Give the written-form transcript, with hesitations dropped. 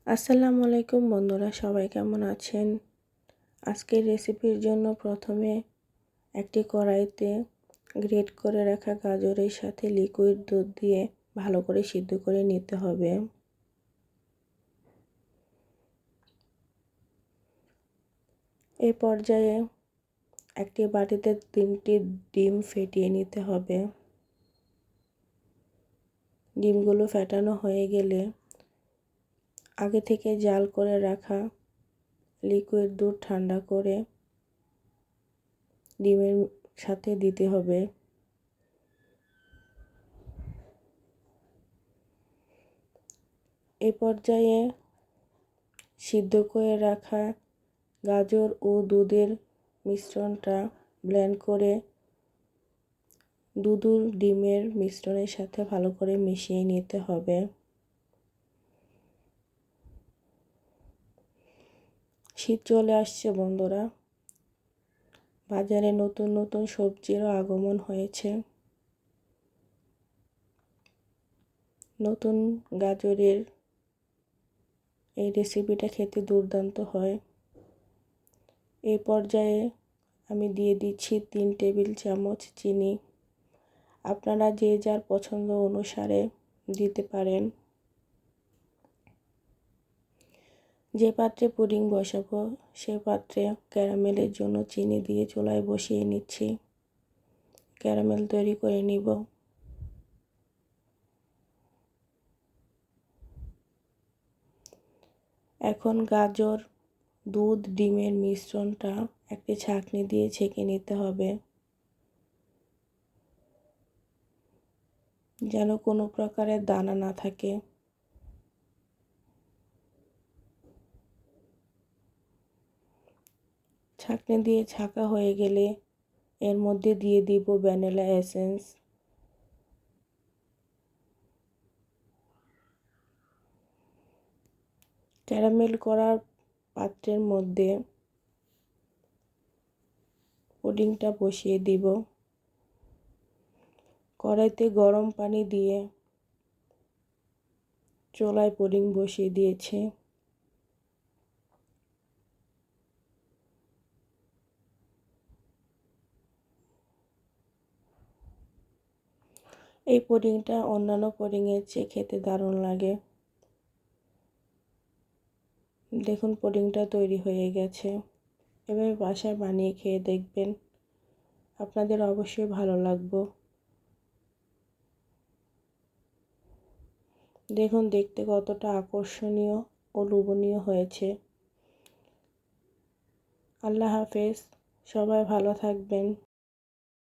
আসসালামু আলাইকুম বন্ধুরা, সবাই কেমন আছেন? আজকের রেসিপির জন্য প্রথমে একটি কড়াইতে গ্রেট করে রাখা গাজরের সাথে লিকুইড দুধ দিয়ে ভালো করে সিদ্ধ করে নিতে হবে। এই পর্যায়ে একটি বাটিতে 3টি ডিম ফেটিয়ে নিতে হবে। ডিমগুলো ফেটানো হয়ে গেলে আগে থেকে জাল করে রাখা লিকুইড দুধ ঠান্ডা করে ডিমের সাথে দিতে হবে। এ পর্যায়ে সিদ্ধ করে রাখা গাজর ও দুধের মিশ্রণটা ব্লেন্ড করে দুধ ও ডিমের মিশ্রণের সাথে ভালো করে মিশিয়ে নিতে হবে। শীত চলে আসছে বন্ধুরা, বাজারে নতুন নতুন সবজিরও আগমন হয়েছে। নতুন গাজরের এই রেসিপিটা খেতে দুর্দান্ত হয়। এই পর্যায়ে আমি দিয়ে দিচ্ছি 3 টেবিল চামচ চিনি। আপনারা যে যার পছন্দ অনুসারে দিতে পারেন। যে পাত্রে পুডিং বসাবো সে পাত্রে ক্যারামেলের জন্য চিনি দিয়ে চুলায় বসিয়ে নিচ্ছি। ক্যারামেল তৈরি করে নিব। এখন গাজর, দুধ, ডিমের মিশ্রণটা একটি ছাঁকনি দিয়ে ছেঁকে নিতে হবে, যেন কোনো প্রকারের দানা না থাকে। ছাঁকনি দিয়ে ছাঁকা হয়ে গেলে এর মধ্যে দিয়ে দিব ভ্যানিলা এসেন্স। ক্যারামেল করার পাত্রের মধ্যে পুডিংটা বসিয়ে দিব। কড়াইতে গরম পানি দিয়ে চুলায় পুডিং বসিয়ে দিয়েছি। এই পুডিংটা অন্যান্য পুডিংয়ের চেয়ে খেতে দারুণ লাগে। দেখুন পুডিংটা তৈরি হয়ে গেছে। এভাবে বাসায় বানিয়ে খেয়ে দেখবেন, আপনাদের অবশ্যই ভালো লাগবে। দেখুন দেখতে কতটা আকর্ষণীয় ও লোভনীয় হয়েছে। আল্লাহ হাফেজ, সবাই ভালো থাকবেন।